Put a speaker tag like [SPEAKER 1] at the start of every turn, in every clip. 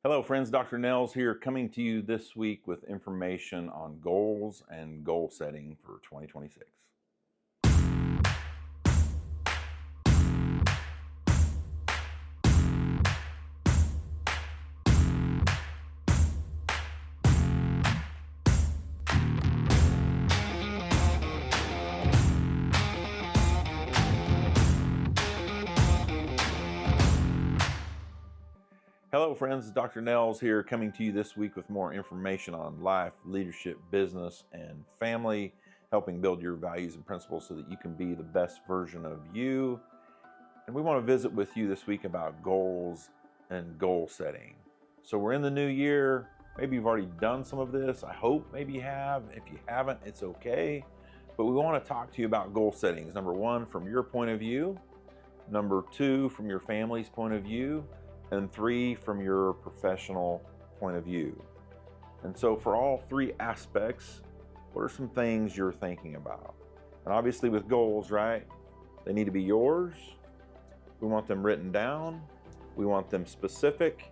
[SPEAKER 1] Hello friends, Dr. Nels here coming to you this week with information on goals and goal setting for 2026. Hello friends, Dr. Nels here coming to you this week with more information on life, leadership, business, and family, helping build your values and principles so that you can be the best version of you. And we want to visit with you this week about goals and goal setting. So we're in the new year. Maybe you've already done some of this. I hope maybe you have. If you haven't, it's okay. But we want to talk to you about goal settings. Number one, from your point of view. Number two, from your family's point of view. And three, from your professional point of view. And so for all three aspects, what are some things you're thinking about? And obviously with goals, right? They need to be yours. We want them written down. We want them specific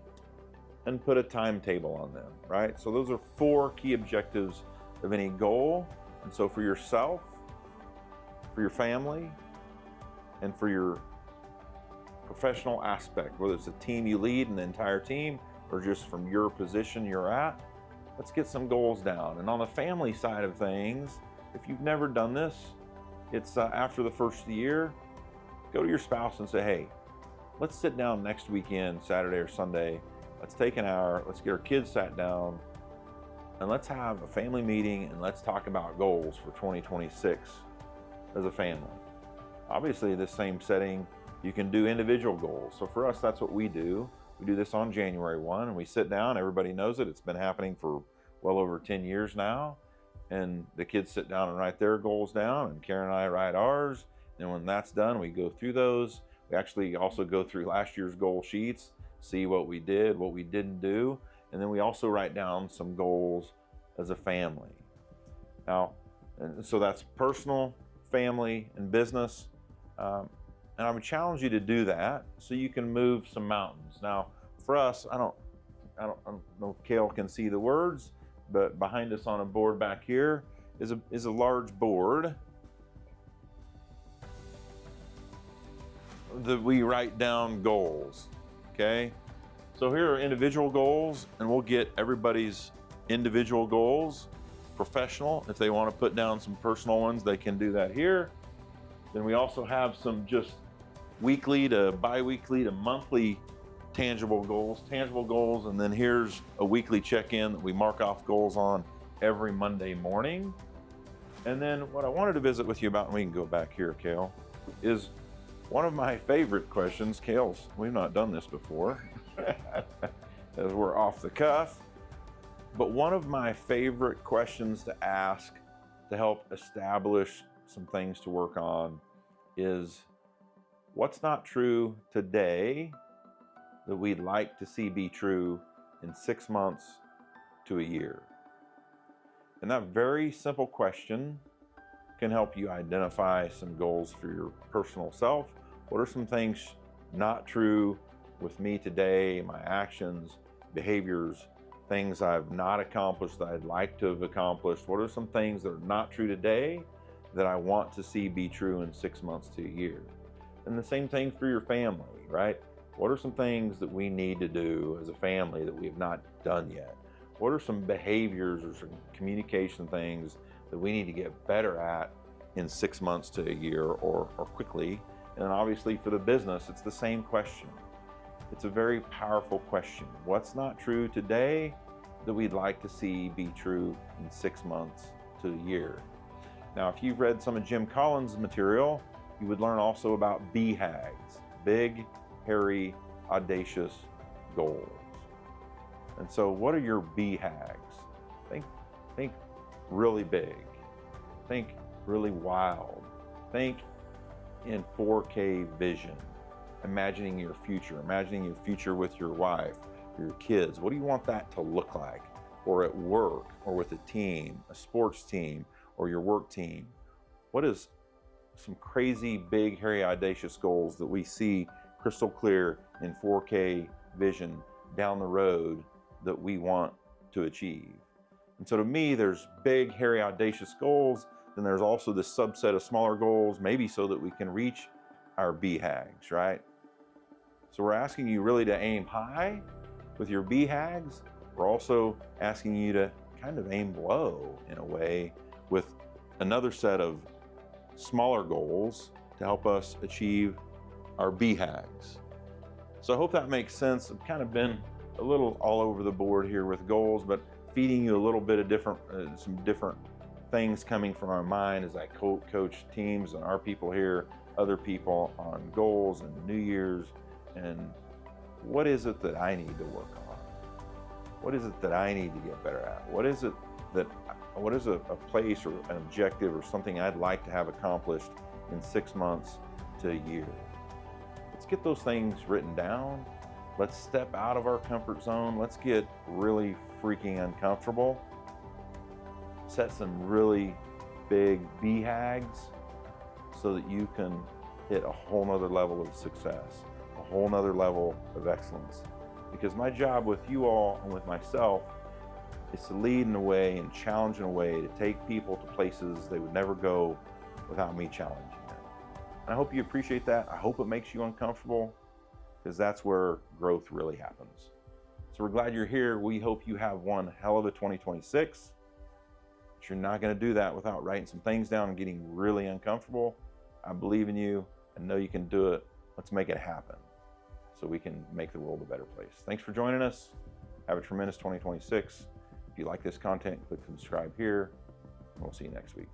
[SPEAKER 1] and put a timetable on them, right? So those are four key objectives of any goal. And so for yourself, for your family, and for your professional aspect, whether it's a team you lead and the entire team, or just from your position you're at, let's get some goals down. And on the family side of things, if you've never done this, it's after the first of the year, go to your spouse and say, hey, let's sit down next weekend, Saturday or Sunday. Let's take an hour, let's get our kids sat down, and let's have a family meeting and let's talk about goals for 2026 as a family. Obviously, this same setting, you can do individual goals. So for us, that's what we do. We do this on January 1 and we sit down, everybody knows it. It's been happening for well over 10 years now. And the kids sit down and write their goals down and Karen and I write ours. And when that's done, we go through those. We actually also go through last year's goal sheets, see what we did, what we didn't do. And then we also write down some goals as a family. Now, and so that's personal, family, and business. And I would challenge you to do that so you can move some mountains. Now, for us, I don't know if Kale can see the words, but behind us on a board back here is a large board that we write down goals. Okay, so here are individual goals, and we'll get everybody's individual goals. Professional, if they want to put down some personal ones, they can do that here. Then we also have some just weekly to bi-weekly to monthly tangible goals, and then here's a weekly check-in that we mark off goals on every Monday morning. And then what I wanted to visit with you about, and we can go back here, Kale, is one of my favorite questions. Kale's, we've not done this before, as we're off the cuff, but one of my favorite questions to ask to help establish some things to work on is, what's not true today that we'd like to see be true in 6 months to a year? And that very simple question can help you identify some goals for your personal self. What are some things not true with me today, my actions, behaviors, things I've not accomplished that I'd like to have accomplished? What are some things that are not true today that I want to see be true in 6 months to a year? And the same thing for your family, right? What are some things that we need to do as a family that we have not done yet? What are some behaviors or some communication things that we need to get better at in 6 months to a year or quickly? And then obviously for the business, it's the same question. It's a very powerful question. What's not true today that we'd like to see be true in 6 months to a year? Now, if you've read some of Jim Collins' material, you would learn also about BHAGs, big, hairy, audacious goals. And so what are your BHAGs? Think really big. Think really wild. Think in 4K vision. Imagining your future with your wife, your kids. What do you want that to look like? Or at work, or with a team, a sports team, or your work team. What is some crazy, big, hairy, audacious goals that we see crystal clear in 4K vision down the road that we want to achieve. And so to me, there's big, hairy, audacious goals. Then there's also this subset of smaller goals, maybe so that we can reach our BHAGs, right? So we're asking you really to aim high with your BHAGs. We're also asking you to kind of aim low in a way with another set of smaller goals to help us achieve our BHAGs. So I hope that makes sense. I've kind of been a little all over the board here with goals, but feeding you a little bit of different, some different things coming from our mind as I coach teams and our people here, other people on goals and New Year's, and what is it that I need to work on? What is it that I need to get better at? What is it that, what is a place or an objective or something I'd like to have accomplished in 6 months to a year? Let's get those things written down. Let's step out of our comfort zone. Let's get really freaking uncomfortable. Set some really big BHAGs so that you can hit a whole nother level of success, a whole nother level of excellence. Because my job with you all and with myself is to lead in a way and challenge in a way to take people to places they would never go without me challenging them. And I hope you appreciate that. I hope it makes you uncomfortable, because that's where growth really happens. So we're glad you're here. We hope you have one hell of a 2026. But you're not going to do that without writing some things down and getting really uncomfortable. I believe in you and know you can do it. Let's make it happen so we can make the world a better place. Thanks for joining us. Have a tremendous 2026. If you like this content, click subscribe here, and we'll see you next week.